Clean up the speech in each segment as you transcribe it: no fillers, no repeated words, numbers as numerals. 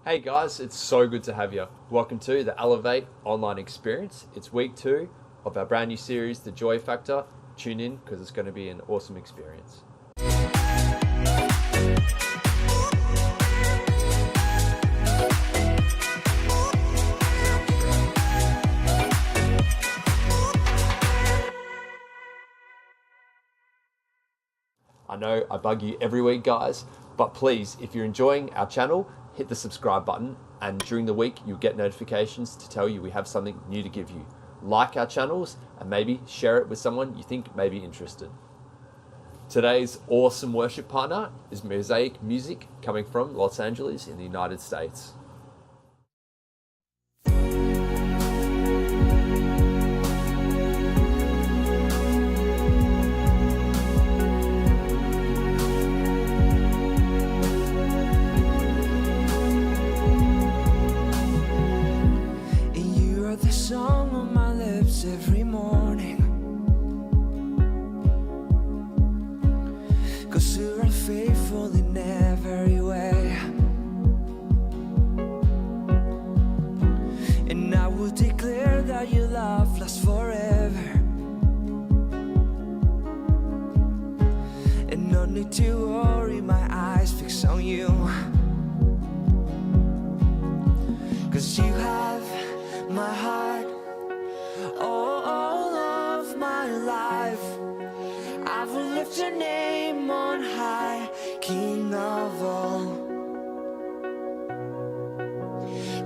Hey guys, it's so good to have you. Welcome to the Elevate online experience. It's week 2 of our brand new series, The Joy Factor. Tune in because it's going to be an awesome experience. I know I bug you every week, guys, but please, if you're enjoying our channel, hit the subscribe button, and during the week, you'll get notifications to tell you we have something new to give you. Like our channels and maybe share it with someone you think may be interested. Today's awesome worship partner is Mosaic Music, coming from Los Angeles in the United States. Song on my lips every morning, 'cause you are faithful in every way, and I will declare that your love lasts forever, and no need to worry, my eyes fix on you, 'cause you have my heart, all of my life. I will lift your name on high, King of all,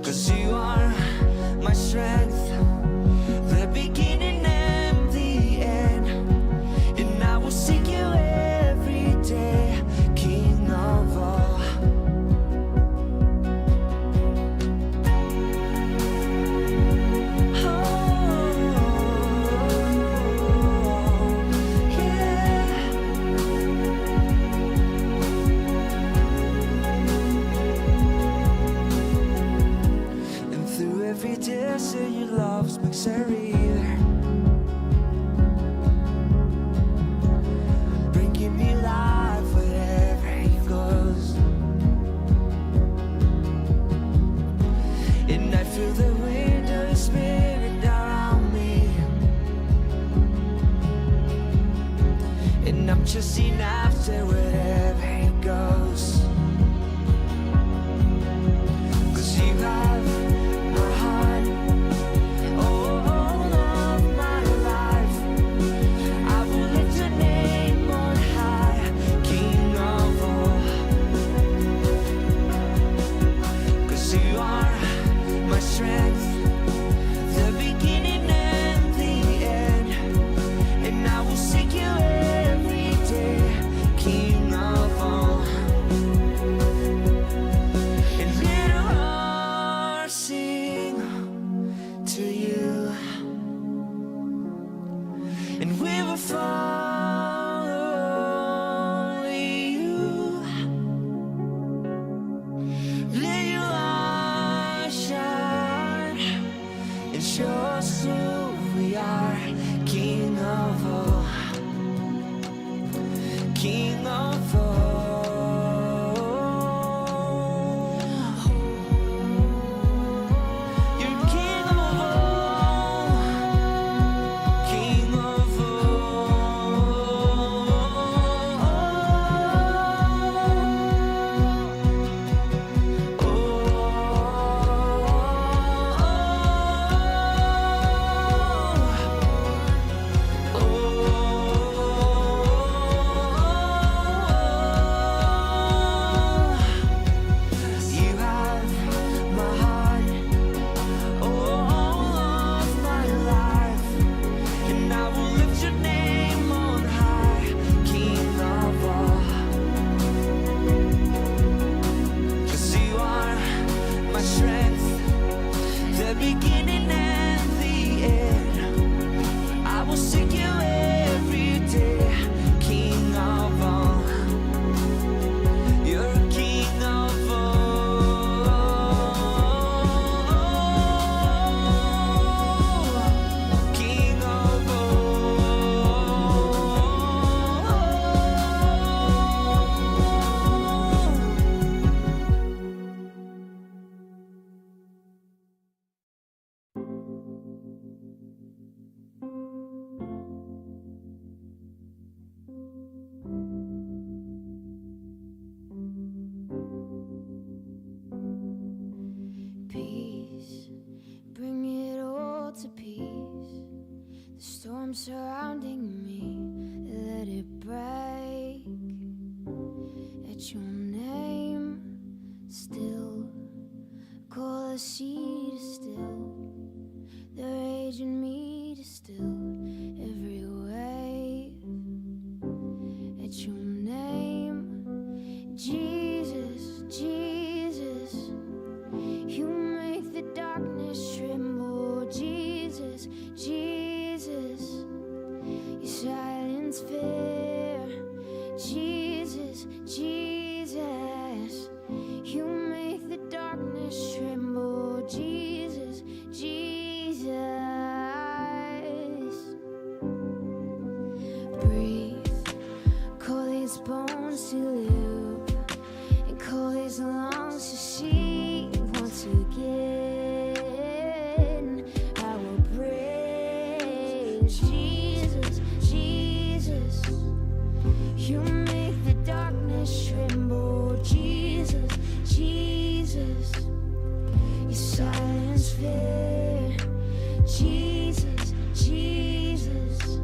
'cause you are my strength, the beginning and the end, and I will seek you every day, King of all. Say your love makes a river, bringing me life wherever it goes, and I feel the wind of your spirit around me, and I'm chasing after wherever it goes, 'cause you have my heart, all of my life. I will lift your name on high, King of all, 'cause you are my strength, the beginning and the end, and I will seek you every day, King of all. storm surrounding me, let it break. At your name, still, call the sea to still, the rage in me to still, every wave. At your name, Jesus, Jesus, you make the darkness tremble. Jesus, Jesus, you silence fear. Jesus, Jesus, you make the darkness tremble. Jesus, Jesus, breathe, call these bones to live, and call these lungs to see once again. I will praise Jesus, Jesus, you make the darkness tremble. Jesus, Jesus, you silence fear. Jesus, Jesus,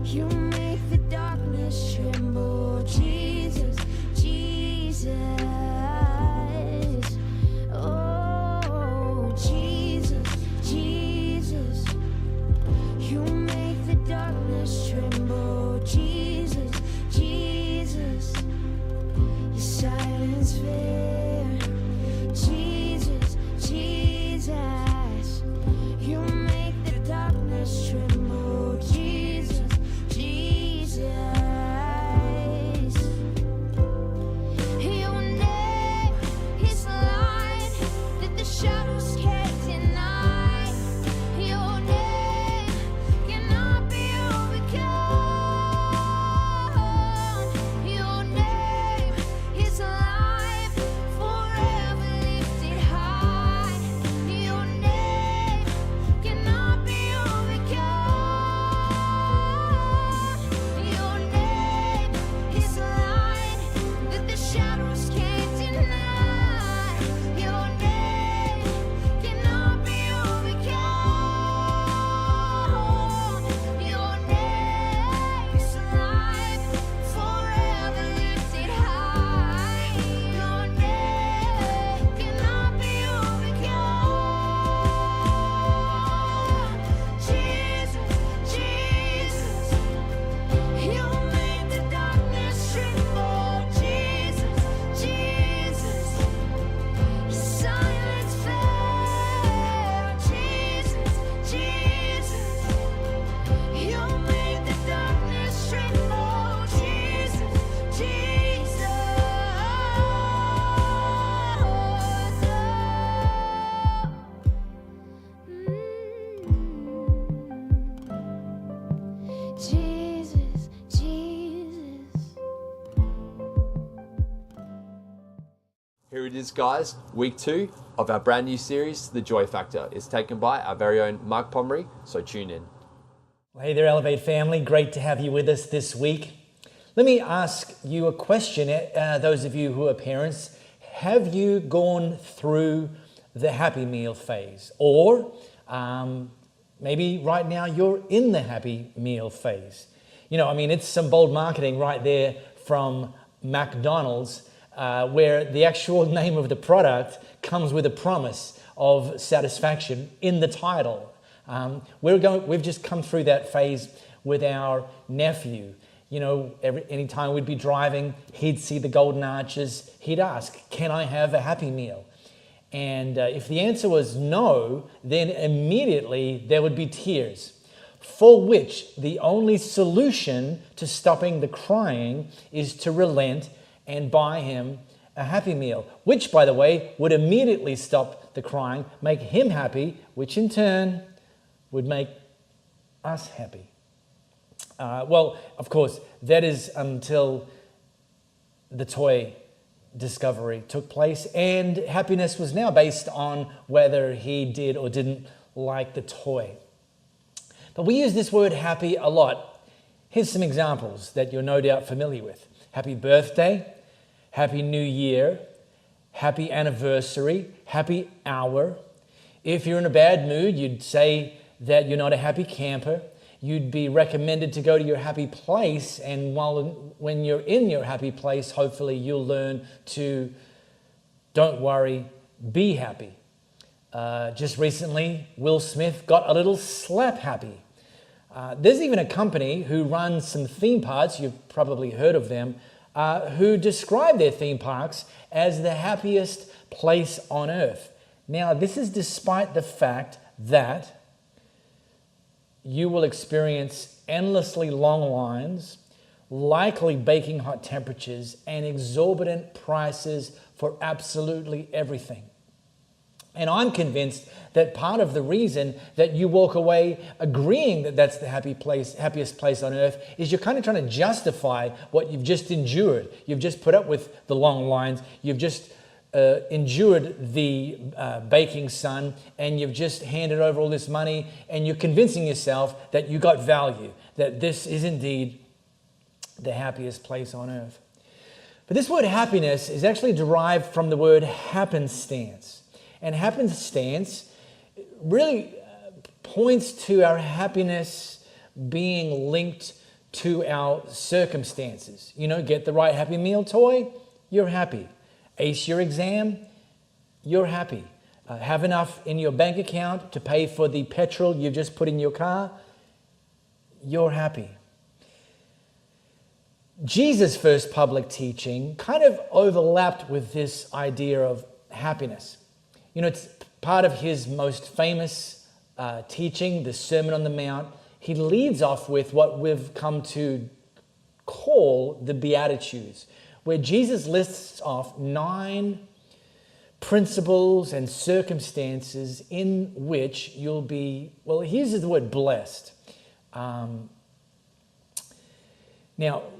you make the darkness tremble. Jesus, Jesus, oh Jesus, Jesus, you make the darkness tremble. Jesus, Jesus, you silence fear. Jesus, Jesus, you make the darkness tremble. Jesus, Jesus, your name is light that the shadows can't deny. Your name cannot be overcome. Your name is life, forever lifted high. Your name cannot be overcome. Your name is light that the shadows can't deny. Your name cannot be overcome. Your name is life, forever lifted high. Your name cannot be overcome. Jesus, Jesus, you make the darkness tremble. Jesus, Jesus, you silence fear. Jesus, Jesus, you make the darkness tremble. Jesus, Jesus, Jesus, Jesus. Here it is, guys. Week 2 of our brand new series, The Joy Factor. It's taken by our very own Mark Pomeroy, so tune in. Well, hey there, Elevate family. Great to have you with us this week. Let me ask you a question, those of you who are parents. Have you gone through the Happy Meal phase? Or maybe right now you're in the Happy Meal phase. You know, I mean, it's some bold marketing right there from McDonald's, where the actual name of the product comes with a promise of satisfaction in the title. We've just come through that phase with our nephew. You know, anytime we'd be driving, he'd see the golden arches. He'd ask, "Can I have a Happy Meal?" And if the answer was no, then immediately there would be tears, for which the only solution to stopping the crying is to relent and buy him a Happy Meal, which, by the way, would immediately stop the crying, make him happy, which in turn would make us happy. Well, of course, that is until the toy discovery took place, and happiness was now based on whether he did or didn't like the toy. But we use this word happy a lot. Here's some examples that you're no doubt familiar with. Happy birthday, Happy New Year, Happy Anniversary, Happy Hour. If you're in a bad mood, you'd say that you're not a happy camper. You'd be recommended to go to your happy place, and when you're in your happy place, hopefully you'll learn to don't worry, be happy. Just recently, Will Smith got a little slap happy. There's even a company who runs some theme parks, you've probably heard of them, who describe their theme parks as the happiest place on earth. Now, this is despite the fact that you will experience endlessly long lines, likely baking hot temperatures, and exorbitant prices for absolutely everything. And I'm convinced that part of the reason that you walk away agreeing that that's the happiest place on earth is you're kind of trying to justify what you've just endured. You've just put up with the long lines. You've just endured the baking sun, and you've just handed over all this money, and you're convincing yourself that you got value, that this is indeed the happiest place on earth. But this word happiness is actually derived from the word happenstance. And happenstance really points to our happiness being linked to our circumstances. You know, get the right Happy Meal toy, you're happy. Ace your exam, you're happy. Have enough in your bank account to pay for the petrol you've just put in your car, you're happy. Jesus' first public teaching kind of overlapped with this idea of happiness. You know, it's part of his most famous teaching, the Sermon on the Mount. He leads off with what we've come to call the Beatitudes, where Jesus lists off 9 principles and circumstances in which you'll be, well, he uses the word blessed. Now,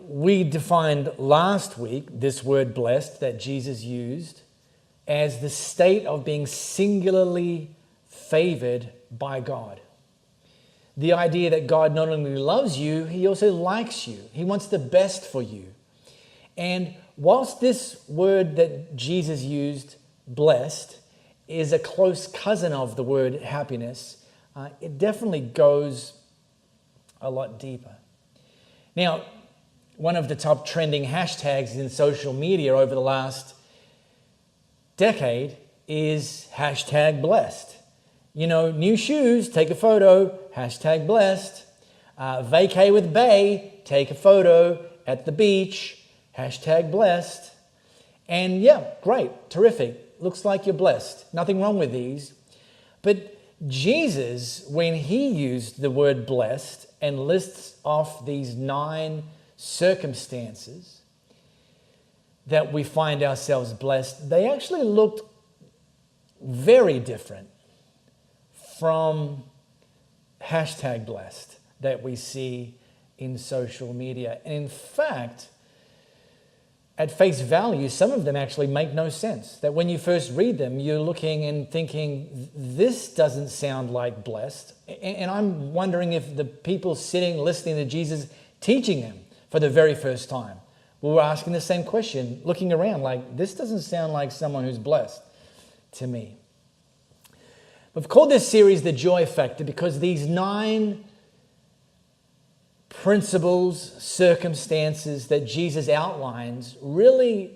we defined last week this word blessed that Jesus used as the state of being singularly favored by God. The idea that God not only loves you, he also likes you. He wants the best for you. And whilst this word that Jesus used, blessed, is a close cousin of the word happiness, it definitely goes a lot deeper. Now, one of the top trending hashtags in social media over the last decade is hashtag blessed. You know, new shoes, take a photo, hashtag blessed. Vacay with Bae, take a photo at the beach, hashtag blessed. And yeah, great, terrific. Looks like you're blessed. Nothing wrong with these. But Jesus, when he used the word blessed and lists off these 9 circumstances that we find ourselves blessed, they actually looked very different from hashtag blessed that we see in social media. And in fact, at face value, some of them actually make no sense. That when you first read them, you're looking and thinking, this doesn't sound like blessed. And I'm wondering if the people sitting, listening to Jesus teaching them for the very first time were asking the same question, looking around like, this doesn't sound like someone who's blessed to me. We've called this series The Joy Factor because these 9 principles, circumstances that Jesus outlines really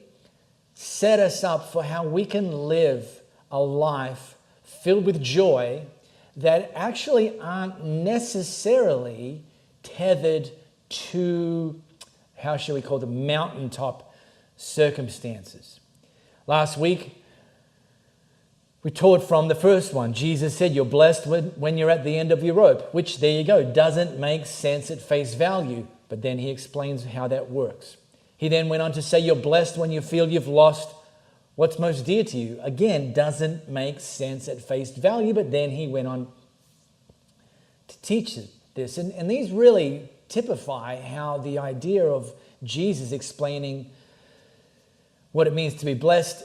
set us up for how we can live a life filled with joy that actually aren't necessarily tethered to, how shall we call them, mountaintop circumstances. Last week, we taught from the first one. Jesus said you're blessed when you're at the end of your rope, which, there you go, doesn't make sense at face value. But then he explains how that works. He then went on to say you're blessed when you feel you've lost what's most dear to you. Again, doesn't make sense at face value, but then he went on to teach this. And these really typify how the idea of Jesus explaining what it means to be blessed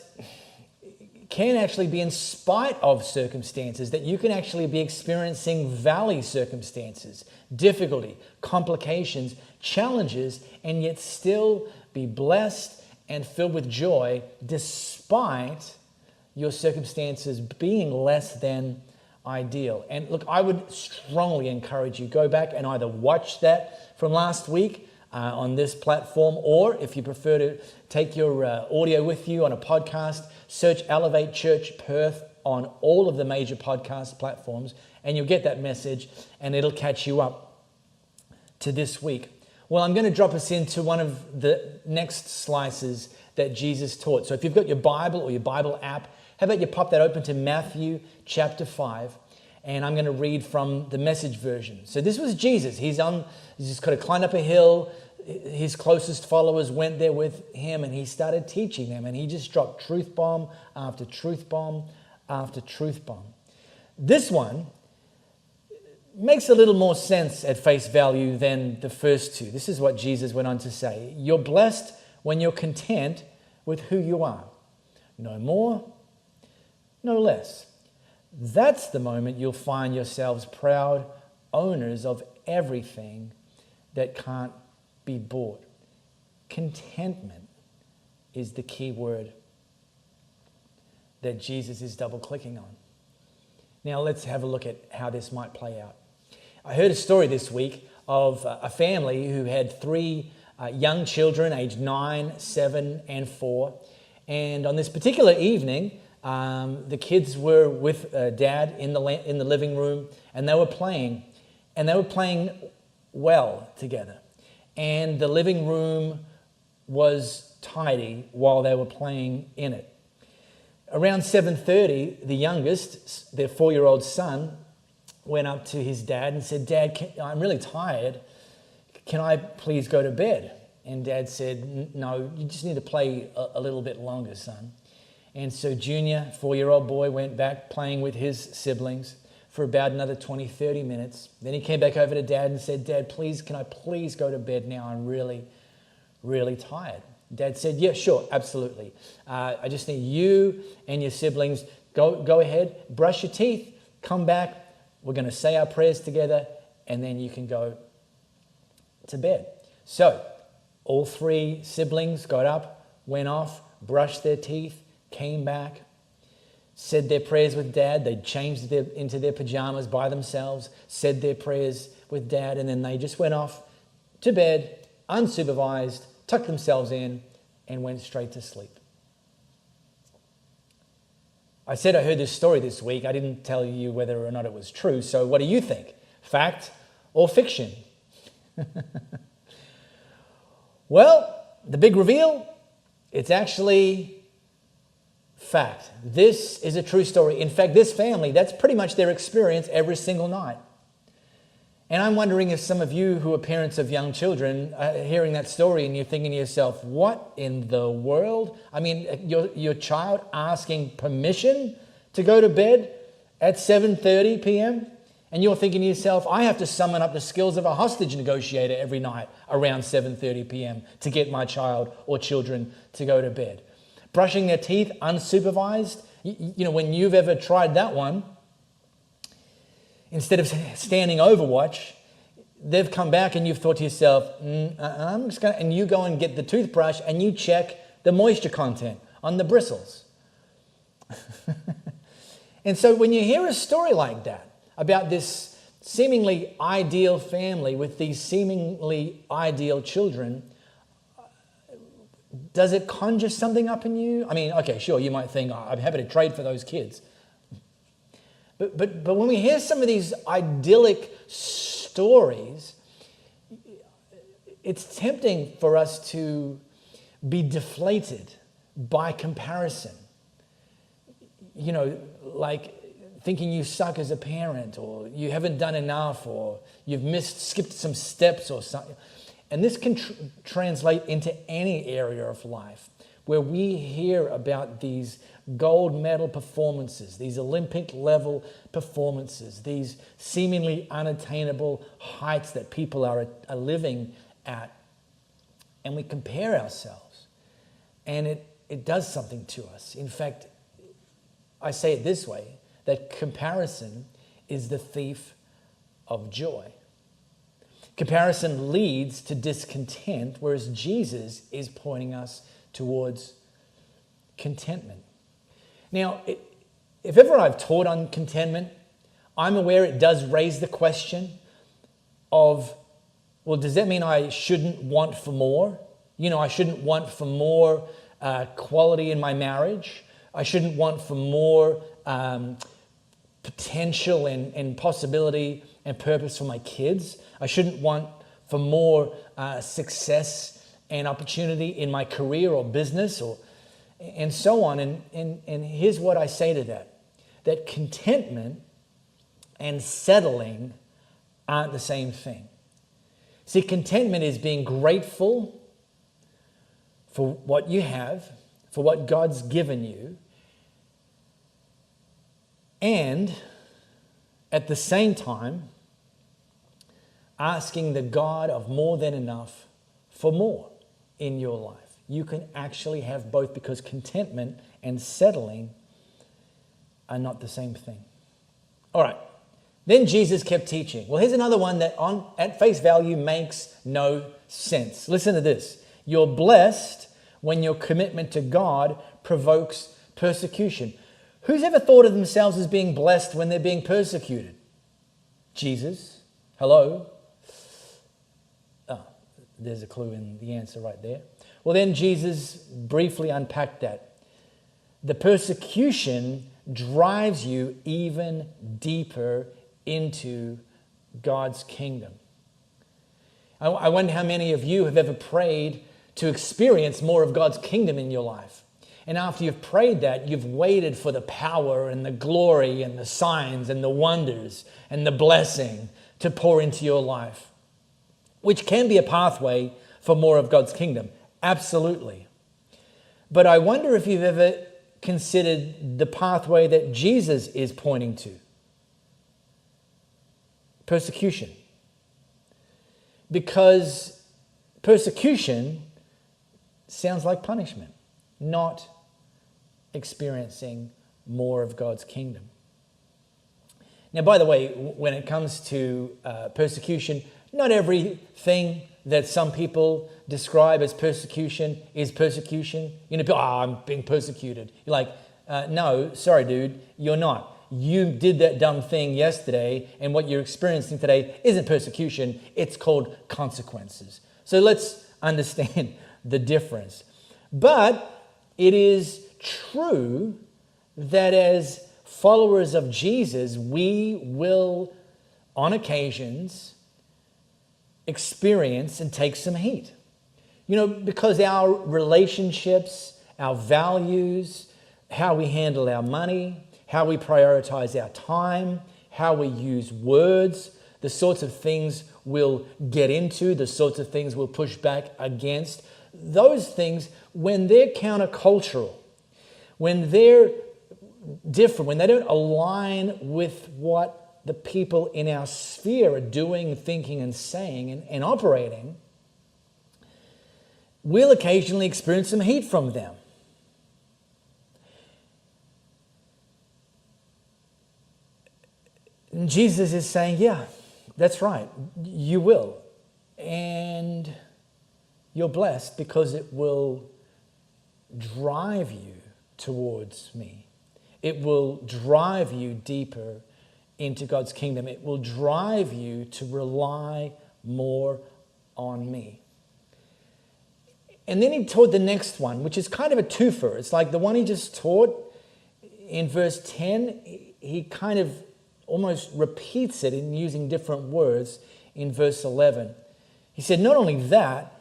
can actually be in spite of circumstances, that you can actually be experiencing valley circumstances, difficulty, complications, challenges, and yet still be blessed and filled with joy despite your circumstances being less than ideal. And look, I would strongly encourage you, go back and either watch that from last week on this platform, or if you prefer to take your audio with you on a podcast, search Elevate Church Perth on all of the major podcast platforms, and you'll get that message and it'll catch you up to this week. Well, I'm going to drop us into one of the next slices that Jesus taught. So if you've got your Bible or your Bible app, how about you pop that open to Matthew chapter 5, and I'm going to read from the Message version. So this was Jesus. He's just kind of climbed up a hill. His closest followers went there with him, and he started teaching them, and he just dropped truth bomb after truth bomb after truth bomb. This one makes a little more sense at face value than the first two. This is what Jesus went on to say. You're blessed when you're content with who you are. No more, no less. That's the moment you'll find yourselves proud owners of everything that can't be bought. Contentment is the key word that Jesus is double clicking on. Now let's have a look at how this might play out. I heard a story this week of a family who had three young children aged 9, 7, and 4. And on this particular evening, the kids were with Dad in the living room, and they were playing well together. And the living room was tidy while they were playing in it. Around 7:30, the youngest, their 4-year-old son, went up to his dad and said, Dad, I'm really tired. Can I please go to bed? And Dad said, no, you just need to play a little bit longer, son. And so Junior, 4-year-old boy, went back playing with his siblings for about another 20, 30 minutes. Then he came back over to Dad and said, Dad, can I please go to bed now? I'm really, really tired. Dad said, yeah, sure, absolutely. I just need you and your siblings. Go ahead, brush your teeth, come back. We're going to say our prayers together, and then you can go to bed. So all 3 siblings got up, went off, brushed their teeth, came back, said their prayers with Dad. They changed into their pajamas by themselves, said their prayers with Dad, and then they just went off to bed, unsupervised, tucked themselves in, and went straight to sleep. I said I heard this story this week. I didn't tell you whether or not it was true. So what do you think? Fact or fiction? Well, the big reveal, it's actually fact. This is a true story. In fact, this family, that's pretty much their experience every single night. And I'm wondering if some of you who are parents of young children are hearing that story and you're thinking to yourself, what in the world? I mean, your child asking permission to go to bed at 7:30 p.m.? And you're thinking to yourself, I have to summon up the skills of a hostage negotiator every night around 7:30 p.m. to get my child or children to go to bed. Brushing their teeth unsupervised. You know, when you've ever tried that one, instead of standing overwatch, they've come back and you've thought to yourself, I'm just going to, and you go and get the toothbrush and you check the moisture content on the bristles. And so when you hear a story like that about this seemingly ideal family with these seemingly ideal children, does it conjure something up in you? I mean, okay, sure, you might think, I'm happy to trade for those kids. But when we hear some of these idyllic stories, it's tempting for us to be deflated by comparison. You know, like thinking you suck as a parent, or you haven't done enough, or you've skipped some steps or something. And this can translate into any area of life where we hear about these gold medal performances, these Olympic level performances, these seemingly unattainable heights that people are living at. And we compare ourselves, and it does something to us. In fact, I say it this way, that comparison is the thief of joy. Comparison leads to discontent, whereas Jesus is pointing us towards contentment. Now, if ever I've taught on contentment, I'm aware it does raise the question of, well, does that mean I shouldn't want for more? You know, I shouldn't want for more quality in my marriage. I shouldn't want for more potential and possibility and purpose for my kids. I shouldn't want for more success and opportunity in my career or business and so on. And here's what I say to that contentment and settling aren't the same thing. See, contentment is being grateful for what you have, for what God's given you, and at the same time, asking the God of more than enough for more in your life. You can actually have both, because contentment and settling are not the same thing. All right. Then Jesus kept teaching. Well, here's another one that at face value makes no sense. Listen to this. You're blessed when your commitment to God provokes persecution. Who's ever thought of themselves as being blessed when they're being persecuted? Jesus. Hello? Oh, there's a clue in the answer right there. Well, then Jesus briefly unpacked that. The persecution drives you even deeper into God's kingdom. I wonder how many of you have ever prayed to experience more of God's kingdom in your life. And after you've prayed that, you've waited for the power and the glory and the signs and the wonders and the blessing to pour into your life, which can be a pathway for more of God's kingdom. Absolutely. But I wonder if you've ever considered the pathway that Jesus is pointing to. Persecution. Because persecution sounds like punishment, not experiencing more of God's kingdom. Now, by the way, when it comes to persecution, not everything that some people describe as persecution is persecution. You know, I'm being persecuted. You're like, no, sorry, dude, you're not. You did that dumb thing yesterday, and what you're experiencing today isn't persecution. It's called consequences. So let's understand the difference. But it is true that as followers of Jesus, we will, on occasions, experience and take some heat. You know, because our relationships, our values, how we handle our money, how we prioritize our time, how we use words, the sorts of things we'll get into, the sorts of things we'll push back against, those things, when they're countercultural, when they're different, when they don't align with what the people in our sphere are doing, thinking, and saying, and operating, we'll occasionally experience some heat from them. And Jesus is saying, yeah, that's right, you will. And you're blessed because it will drive you towards me. It will drive you deeper into God's kingdom. It will drive you to rely more on me. And then he taught the next one, which is kind of a twofer. It's like the one he just taught in verse 10, he kind of almost repeats it in using different words in verse 11. He said, not only that,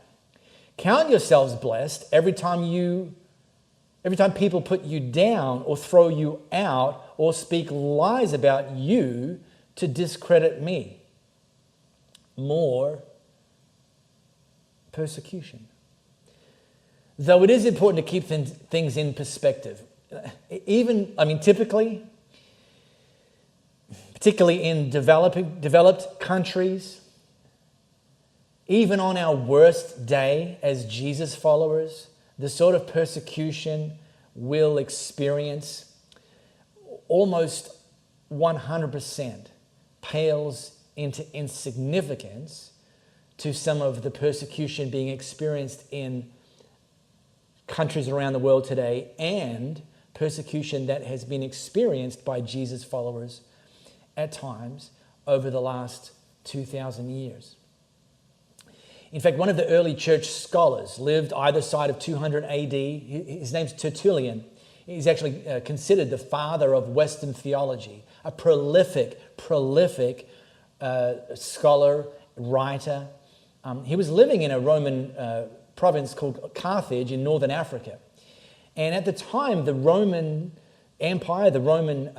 count yourselves blessed every time people put you down or throw you out or speak lies about you to discredit me. More persecution. Though it is important to keep things in perspective. Typically, particularly in developed countries, even on our worst day as Jesus followers, the sort of persecution we'll experience almost 100% pales into insignificance to some of the persecution being experienced in countries around the world today, and persecution that has been experienced by Jesus followers at times over the last 2,000 years. In fact, one of the early church scholars lived either side of 200 AD. His name's Tertullian. He's actually considered the father of Western theology, a prolific scholar, writer. He was living in a Roman province called Carthage in northern Africa. And at the time, the Roman Empire, the Roman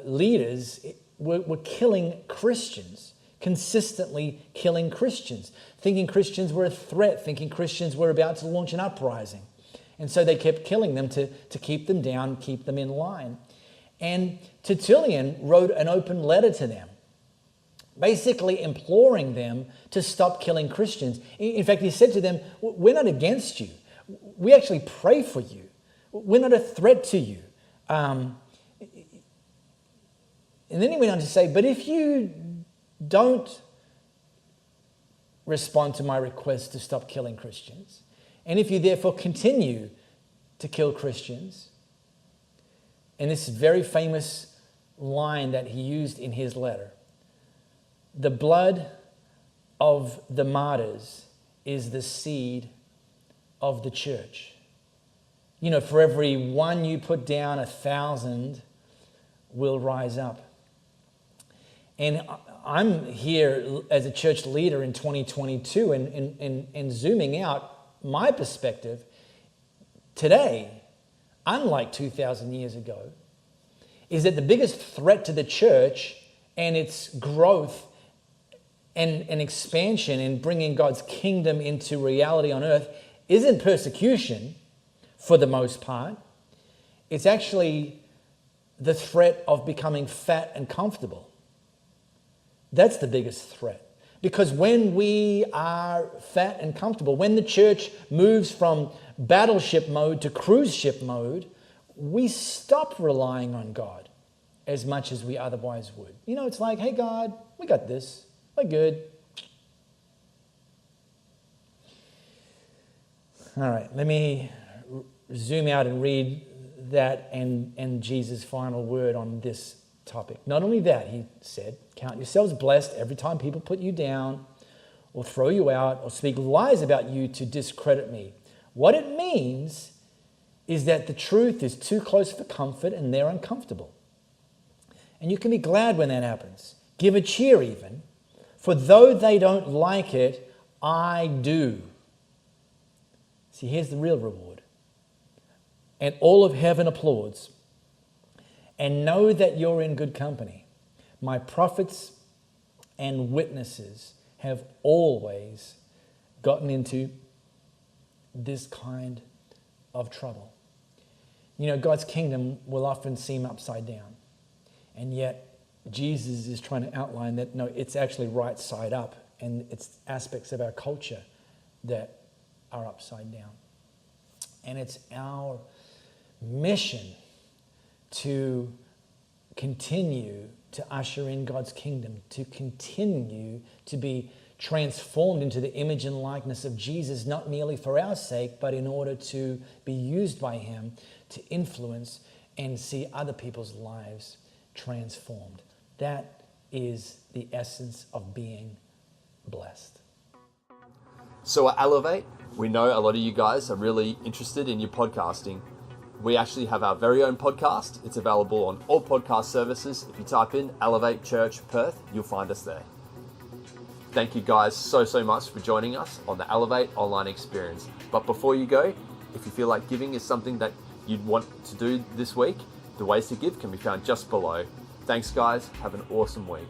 leaders were killing Christians, consistently killing Christians, thinking Christians were a threat, thinking Christians were about to launch an uprising. And so they kept killing them to keep them down, keep them in line. And Tertullian wrote an open letter to them, basically imploring them to stop killing Christians. In fact, he said to them, we're not against you. We actually pray for you. We're not a threat to you. And then he went on to say, but if you don't respond to my request to stop killing Christians, and if you therefore continue to kill Christians, and this very famous line that he used in his letter, the blood of the martyrs is the seed of the church. You know, for every one you put down, 1,000 will rise up. And I'm here as a church leader in 2022 and zooming out my perspective today, unlike 2,000 years ago, is that the biggest threat to the church and its growth and expansion in bringing God's kingdom into reality on earth isn't persecution for the most part. It's actually the threat of becoming fat and comfortable. That's the biggest threat. Because when we are fat and comfortable, when the church moves from battleship mode to cruise ship mode, we stop relying on God as much as we otherwise would. You know, it's like, hey, God, we got this. We're good. All right, let me zoom out and read that and Jesus' final word on this topic. Not only that, he said, count yourselves blessed every time people put you down or throw you out or speak lies about you to discredit me. What it means is that the truth is too close for comfort and they're uncomfortable. And you can be glad when that happens. Give a cheer even. For though they don't like it, I do. See, here's the real reward. And all of heaven applauds. And know that you're in good company. My prophets and witnesses have always gotten into this kind of trouble. You know, God's kingdom will often seem upside down. And yet, Jesus is trying to outline that, no, it's actually right side up. And it's aspects of our culture that are upside down. And it's our mission to continue to usher in God's kingdom, to continue to be transformed into the image and likeness of Jesus, not merely for our sake, but in order to be used by him to influence and see other people's lives transformed. That is the essence of being blessed. So at Elevate, we know a lot of you guys are really interested in your podcasting. We actually have our very own podcast. It's available on all podcast services. If you type in Elevate Church Perth, you'll find us there. Thank you guys so much for joining us on the Elevate online experience. But before you go, if you feel like giving is something that you'd want to do this week, the ways to give can be found just below. Thanks guys, have an awesome week.